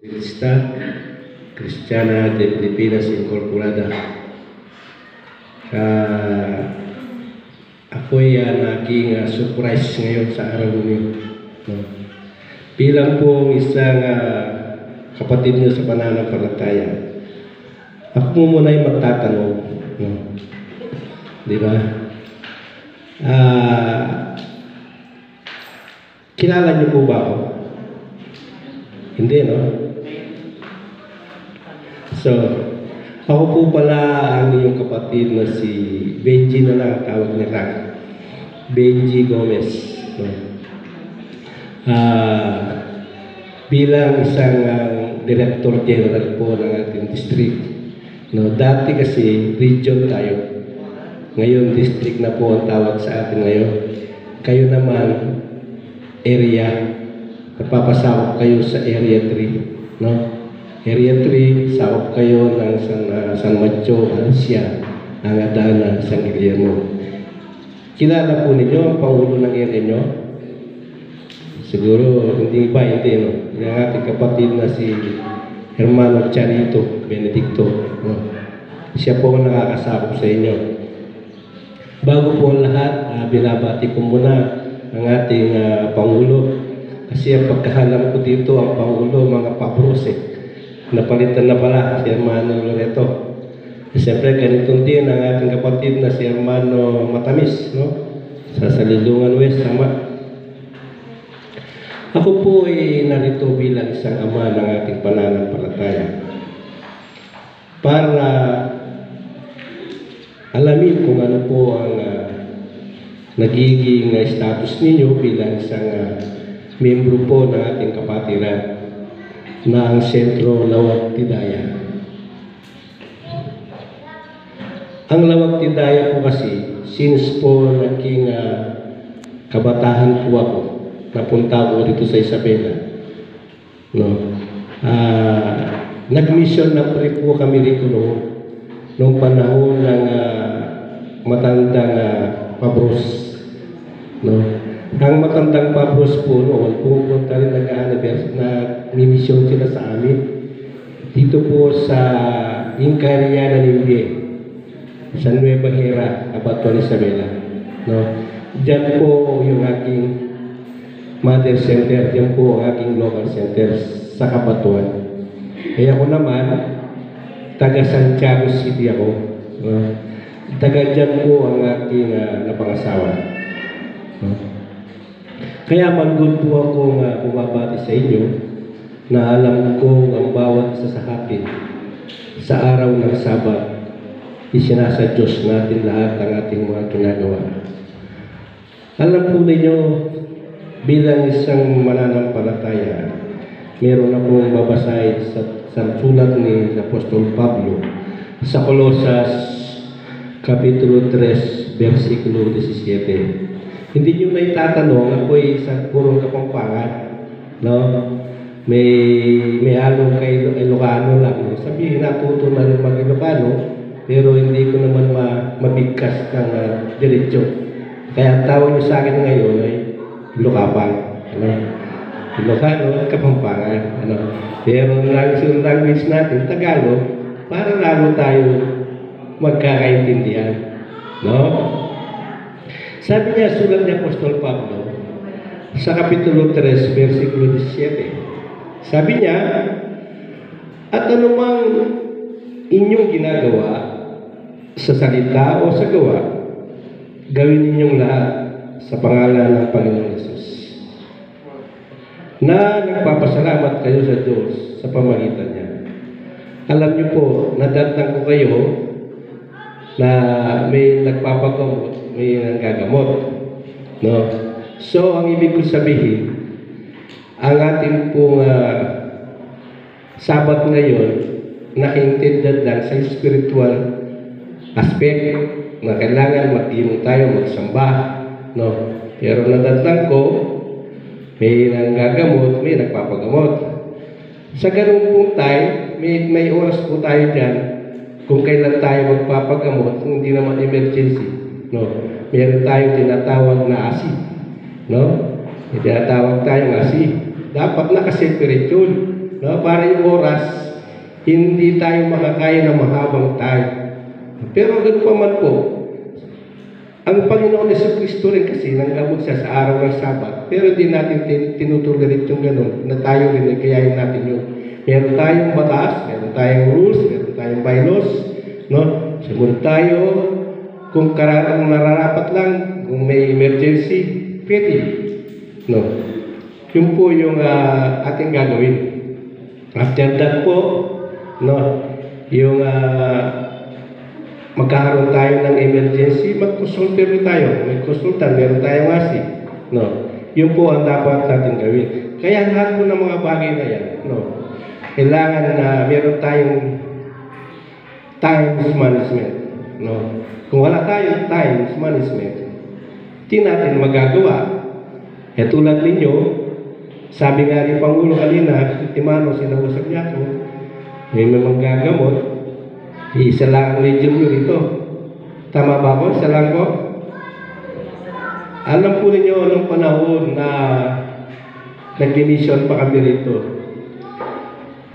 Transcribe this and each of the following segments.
Lista Kristiyana de Pilipinas Incorporada. Ako'y naging surprise ngayon sa araw niyo. No? Bilang po isang kapatid niyo sa pananampalataya, ako muna ay magtatanong. No? Di ba? Kilala niyo po ba ako? Hindi, no? So, ako po pala ang iyong kapatid na si Benji na lang tawag niya lang. Benji Gomez. No? Bilang isang Director General po ng ating district. No? Dati kasi region tayo. Ngayon district na po ang tawag sa atin ngayon. Kayo naman area. Napapasakop kayo sa Area 3. No? Area 3, sakop kayo ng San Mateo, Asia, Angadana, San Guillermo. Kilala po ninyo ang pangulo ng area nyo? Siguro, hindi ba, hindi, no? Yung ating kapatid na si Hermano Charito Benedicto. No? Siya po ang nakakasakop sa inyo. Bago po ang lahat, binabati ko muna ang ating pangulo. Kasi ang pagkahalam ko dito, ang pangulo, mga pabros napalitan na pala si Hermano Loreto. Siyempre, ganitong din ang ating kapatid na si Hermano Matamis, no? Sa Salilungan West, sama. Ako po ay narito bilang isang ama ng ating pananampalataya para alamin kung ano po ang nagiging status ninyo bilang isang membro po ng ating kapatiran na ang Sentro Lawag Tidaya. Ang Lawag Tidaya po kasi, since po naging kabataan po ako, napunta ko dito sa Isabela. No? Nag-mission na po kami rito noong panahon ng matandang pabros. No? Ang matandang pabros po noon, pumunta rin nag-misyon sila sa amin. Dito po sa Incariana Nimbe, sa Nueva Hera, Abatuan Isabela. No? Diyan po yung aking mother center, diyan po ang aking local center sa Kabatuan. Kaya ako naman, taga Santiago City ako. No? Taga diyan po ang aking napangasawa. No? Kaya manggod po ako bumabati sa inyo na alam ko ang bawat isa sa atin sa araw ng Sabat, isinasa Diyos natin lahat ng ating mga ginagawa. Alam po ninyo, bilang isang mananampalataya, meron akong babasahin sa sulat ni Apostol Pablo sa Colosas Kapitulo 3, versikulo 17. Hindi nyo na itatanong, ako'y isang purong Kapampangan, no? May halong kay Ilocano lang. No? Sabihin, natuto na rin mag-Ilocano, pero hindi ko naman mabigkas ng diretsyo. Kaya ang tawag nyo sa akin ngayon ay Ilocapang. Ano? Ilocano at Kapampangan. Ano? Pero ang language natin, Tagalog, para lalo tayo magkakaintindihan. No? Sabi niya, sulat ni Apostol Pablo, sa Kapitulo 3, versikulo 17. Sabi niya, at anumang inyong ginagawa sa salita o sa gawa, gawin ninyong lahat sa pangalan ng Panginoon Hesus, na nagpapasalamat kayo sa Diyos sa pamagitan niya. Alam niyo po, nadatang ko kayo na may nagpapagamot, may nanggagamot. No? So, ang ibig ko sabihin, ang ating pong Sabat ngayon, naintindad lang sa spiritual aspect na kailangan mag-inom tayo, magsamba. No? Pero nadatang ko, may nanggagamot, may nagpapagamot. Sa ganung pong time, may oras po tayo dyan kung kailan tayo magpapagamot, hindi naman emergency. No? Meron tayong tinatawag na ASI. No? May tinatawag tayong ASI. Dapat nakaseparate yun. no? Para yung oras, hindi tayo makakaya ng mahabang time. Pero ganoon pa man po, ang Panginoon Jesucristo rin kasi nanggamot siya sa araw ng Sabat. Pero di natin tinutuloy yung gano'n na tayo rin ay kayahin natin yun. Meron tayong batas, meron tayong rules, meron tayong bylaws, no? Sumunod tayo, kung nararapat lang, kung may emergency, pwede. No? Yun po yung ating gagawin. After that po, no, yung magkakaroon tayo ng emergency, mag-consulter tayo. May consultant, meron tayong ASI. No? Yun po ang dapat natin gawin. Kaya lahat po ng mga bagay na yan, no, kailangan na meron tayong time management. No? Kung wala tayong time management, hindi natin magagawa. E tulad ninyo, sabi nga ni Pangulo kanina, Timano, sinausap niya ako, may magagamot, isa lang ang medium nyo rito. Tama ba po? Isa lang po? Alam po ninyo anong panahon na nag-mission pa kami rito.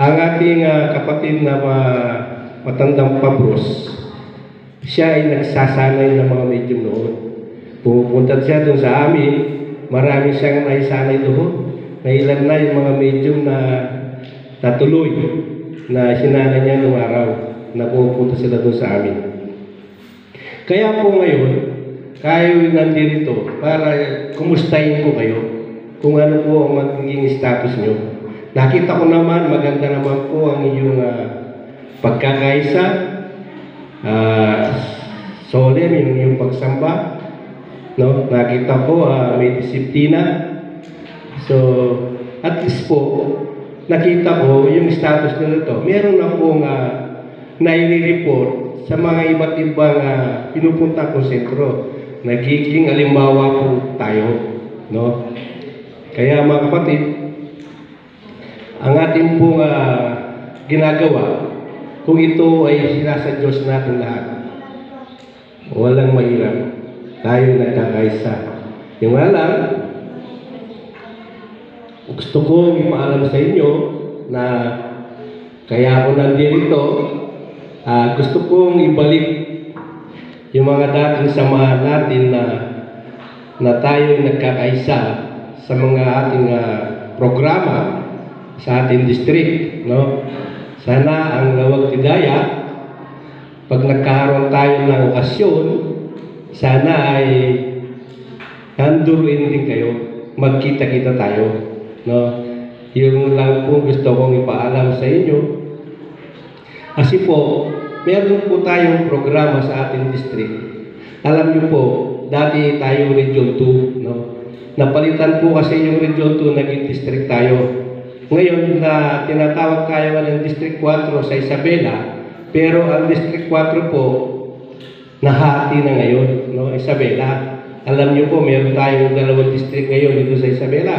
Ang ating kapatid na matandang Pabros, siya ay nagsasanay ng mga medium noon. Pumupunta siya doon sa amin, marami siyang naisanay doon. Nailan na yung mga medium na natuloy na sinanay niya noong araw na pupunta sila doon sa amin. Kaya po ngayon, kayo nandito para kumustahin ko kayo kung ano po ang magiging status nyo. Nakita ko naman, maganda naman po ang inyong pagkakaisa, solemn yung inyong pagsamba. No? Nakita ko may disiplina. So, at least po, nakita ko yung status nito. Meron na pong nai-report sa mga iba't ibang pinupunta ko sentro. Nagiging alimbawa po tayo. No? Kaya mga kapatid, ang ating pong ginagawa, kung ito ay sinasa Diyos natin lahat, walang mahirap. Tayo nagkakaisa. Yung alam, gusto ko ipaalam sa inyo na kaya ako nandito, gusto kong ibalik yung mga dating samahan natin na tayo nagkakaisa sa mga ating programa sa ating district, no? Sana ang Lawag Tidaya, pag nagkaroon tayo ng okasyon, sana ay handurin din kayo, magkita-kita tayo, no? Yung lang po gusto kong ipaalam sa inyo. Kasi po, meron po tayong programa sa ating district. Alam niyo po, dati tayo Region 2, no? Napalitan po kasi yung Region 2, naging district tayo. Ngayon na tinatawag tayo ng District 4 sa Isabela, pero ang District 4 po, nahati na ngayon, no? Isabela. Alam niyo po, meron tayong dalawang district ngayon dito sa Isabela.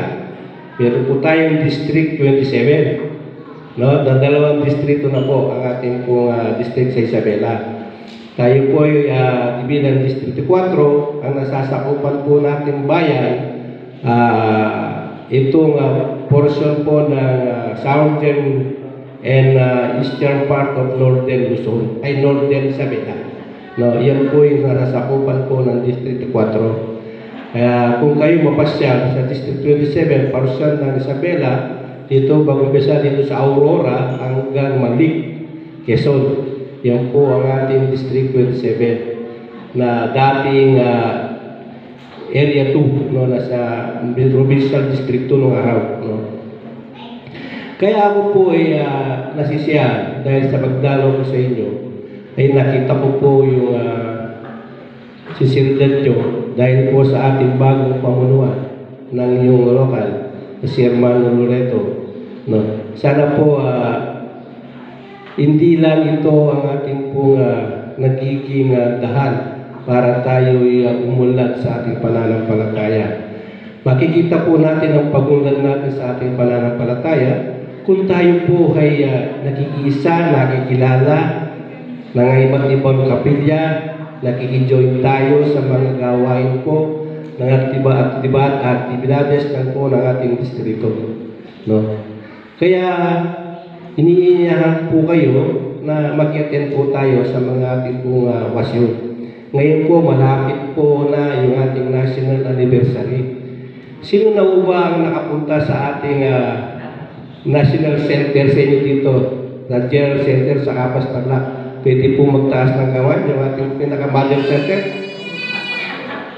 Meron po tayong District 27. No? Dalawang distrito na po ang ating pong district sa Isabela. Tayo po ay bilang District 4, ang nasasakupan po natin bayan, itong portion po ng southern and eastern part of northern Luzon, ay northern Isabela. No, yan po yung nasasakupan po ng District 4. Kaya kung kayo mapasyal sa District 27, portion ng Isabela, dito mag-umpisa dito sa Aurora hanggang Malik, Quezon. Yan po ang ating District 27 na dating Area 2, no, nasa Provincial District 2 noong araw. No. Kaya ako po ay nasisiyahan dahil sa pagdalaw ko sa inyo, ay nakita ko po yung sinseridad nyo dahil po sa ating bagong pamunuan ng yung lokal, si Hermano Loreto. No. Sana po hindi lang ito ang ating pong nagiging dahan para tayo umunlad sa ating pananampalataya. Makikita po natin ang pagunlad natin sa ating pananampalataya kung tayo po ay nakikiisa, nakikilala ng iba't ibang kapilya, nakikijoin tayo sa mga gawain po ng aktibidades ng po ng ating distrito. No? Kaya iniinyahan po kayo na mag-attend po tayo sa mga ating pong wasyon. Ngayon po, malapit po na yung ating national anniversary. Sino na po ba ang nakapunta sa ating national center sa inyo dito, na General Center sa Kapas Tarlac? Pwede po magtaas ng kamay yung ating pinaka-mother center?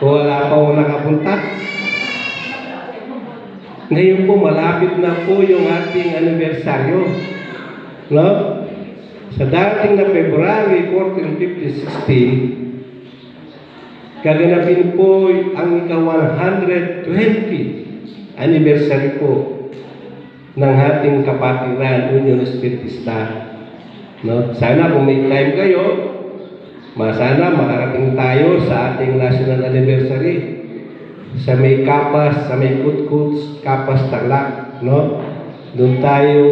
O wala pa po nakapunta? Ngayon po, malapit na po yung ating anibersaryo. No? Sa dating na February 14, 15, 16, gaganapin po ang ika-120 anniversary po ng ating kapatiran, Union Espiritista. No? Sana kung may time kayo, sana makarating tayo sa ating national anniversary sa may Kapas, sa may Kutkuts, Kapas Tarlac, no? Doon tayo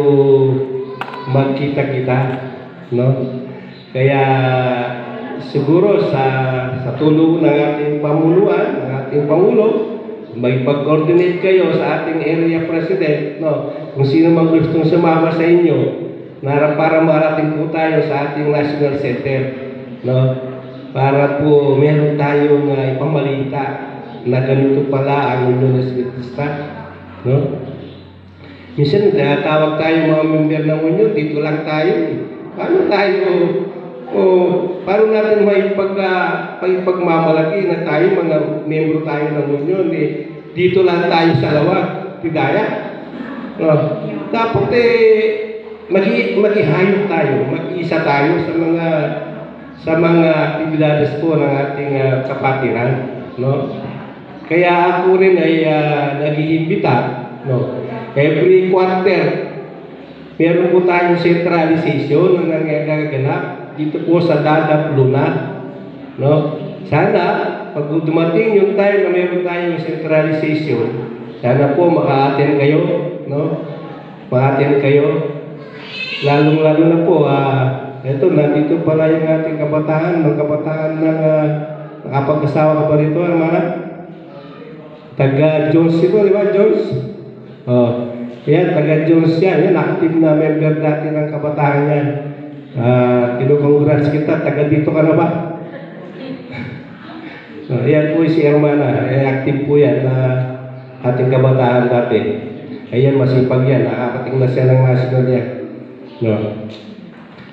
magkita-kita, no? Kaya siguro sa tulong ng ating pamunuan, ng ating Pangulo, may pag-coordinate kayo sa ating area president, no? Kung sino mang gustong sumama sa inyo, para marating po tayo sa ating national center, no? Para po meron tayong ipamalita na ganito pala ang Union Espiritista, no? Minsan tinatawag tayo mga member ng Union, dito lang tayo. Paano natin may pagmamalaki na tayo, mga membro tayo ng Union, dito lang tayo sa lawag, tidaya. No? Dapat maghihayop tayo, mag-iisa tayo sa mga aktibidades po ng ating kapatiran, no? Kaya ako rin ay nag-iimbita, no? Every quarter, meron po tayong centralization na nangyayagaganap dito po sa Dadap Luna, no? Sana, pag dumating yung time na meron tayong centralization, sana po maka-attend kayo, no? Maka-attend kayo. Lalong-lalo na po, ito, nandito pala yung ating kabataan, ng kabataan ng nakapag-asawa ka pa rito, mga taga Jones ito, di ba, Jones? Yan, taga Jones yan. Yan, active na member natin ng kabataan yan. Kinukongrats kita, taga dito ka na ba? Yan po si Hermana. Active po yan na ating kabataan natin. Ayan, masipag yan. Nakakating na siya ng national yan. No.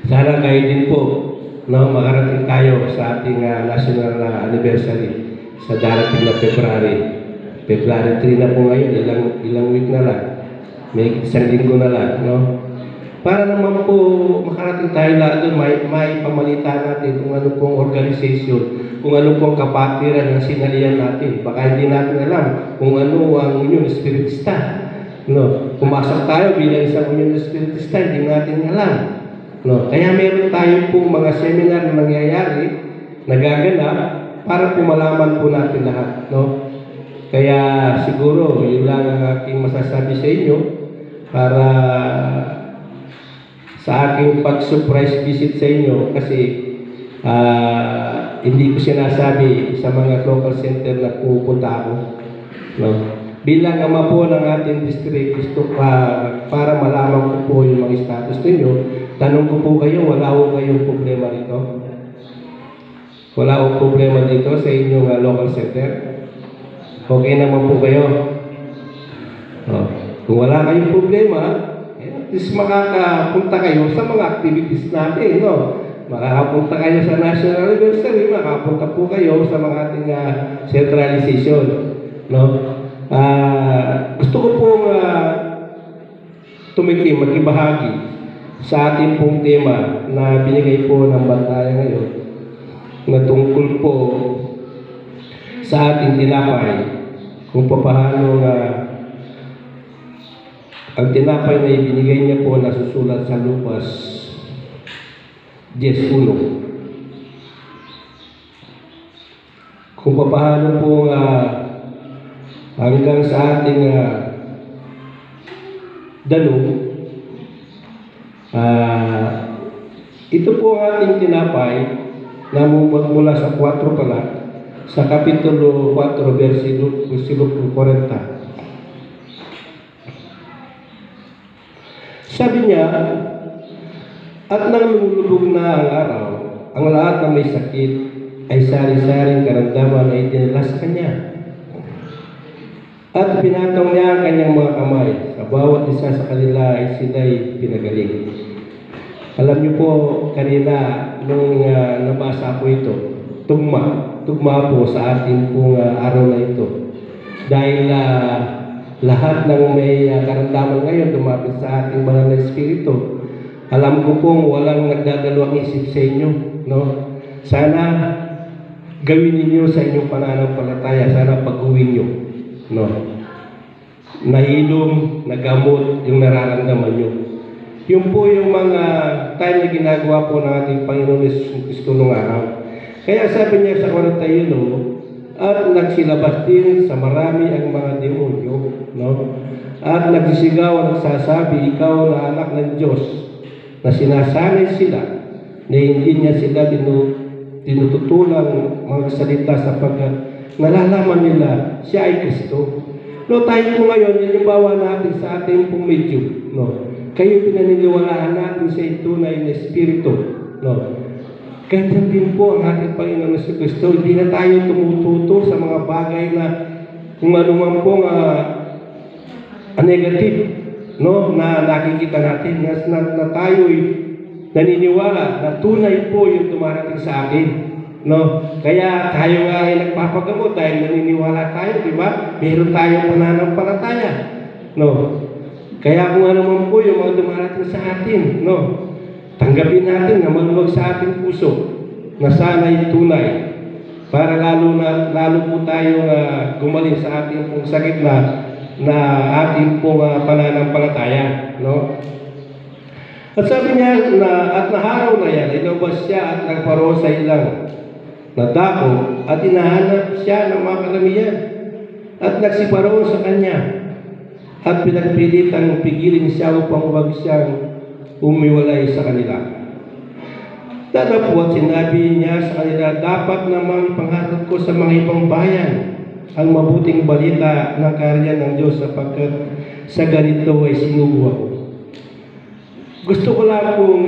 Sana kayo din po, no, makarating tayo sa ating national anniversary sa darating na February 3 na po ngayon, ilang week na lang. May isang linggo na lang, no? Para naman po makarating tayo lahat doon, may pamalita natin kung ano pong organization, kung ano pong kapatiran ng sinalihan natin. Baka hindi natin alam kung ano ang Union Espiritista. No? Pumasok tayo bilang isang Union Espiritista, hindi natin alam. No? Kaya meron tayo pong mga seminar na nangyayari, nagaganap, para po malaman po natin lahat, no? Kaya siguro, yun lang ang aking masasabi sa inyo para sa aking pag-surprise visit sa inyo kasi hindi ko sinasabi sa mga local center na pupunta ako. No? Bilang ama po ng ating district, gusto para malaman ko po yung mga status ninyo, tanong ko po kayo, wala ko kayong problema dito? Wala akong problema dito sa inyong local center? Okay naman po kayo. Kung wala kayong problema, at least makakapunta kayo sa mga activities natin, no? Makakapunta kayo sa national anniversary, makakapunta po kayo sa mga ating centralization, no? Gusto ko pong makibahagi sa ating pong tema na binigay po ng Bantayan ngayon na tungkol po sa ating tinapay, kung paano ang tinapay na ibinigay niya po na susulat sa Lucas 10:1. Kung paano po hanggang sa ating danong, ito po ang ating tinapay na mula sa 4 pala, sa Kapitulo 4, versikulo 40. Sabi niya, At nang lumulubog na ang araw, ang lahat ng may sakit ay sari-saring karamdaman na idinala sa kanya. At pinatong niya ang kanyang mga kamay. Sa bawat isa sa kanila ay sila'y pinagaling. Alam niyo po, kanina, nung nabasa ko ito, tugma po sa ating pong araw na ito. Dahil lahat ng may karamdaman ngayon dumapit sa ating banal na espiritu. Alam ko pong walang nagdadalawang isip sa inyo. No? Sana gawin ninyo sa inyong pananampalataya. Sana pag-uwi nyo. No? Nahilom, nagamot yung nararamdaman nyo. Yun po yung mga time na ginagawa po ng ating Panginoon Jesus Cristo nung araw. Kaya sabi niya sa 41, at nagsilabas din sa marami ang mga demonyo, no? At nagsisigaw at nagsasabi, ikaw na anak ng Diyos, na sinasanay sila, na hindi niya sila tinututulang mga salita sapagkat nalalaman nila siya ay Kristo. No, tayo po ngayon, halimbawa natin sa ating pong medium, no? Kayo pinaniniwalaan natin sa tunay na espiritu, no? Ganyan din po ang ating Panginoon na si Kristo. Hindi na tayo tumututo sa mga bagay na kung ano man pong negative, no, na nakikita natin na tayo'y naniniwala na tunay po yung dumarating sa akin, no? Kaya tayo nga ay nagpapagamot dahil naniniwala tayo, di ba? Meron tayong pananampalataya, no? Kaya kung ano man po yung mga dumarating sa atin, no? Tanggapin natin na maluwag sa ating puso na sana'y tunay para lalo po tayong gumaling sa ating pong sakit na ating pong pananampalataya, no? At sabi niya at naharaw na yan, inubas siya at nagparo sa ilang nadako at inahanap siya ng mga karamihan at nagsiparo sa kanya at pinagpilitang pigilin siya upang huwag siyang umiwalay sa kanila. Tatapos sinabi niya sa kanila, dapat namang ipangarap ko sa mga ibang bayan ang mabuting balita ng karya ng Diyos sapagkat sa ganito ay sinubuhan ko. Gusto ko lang pong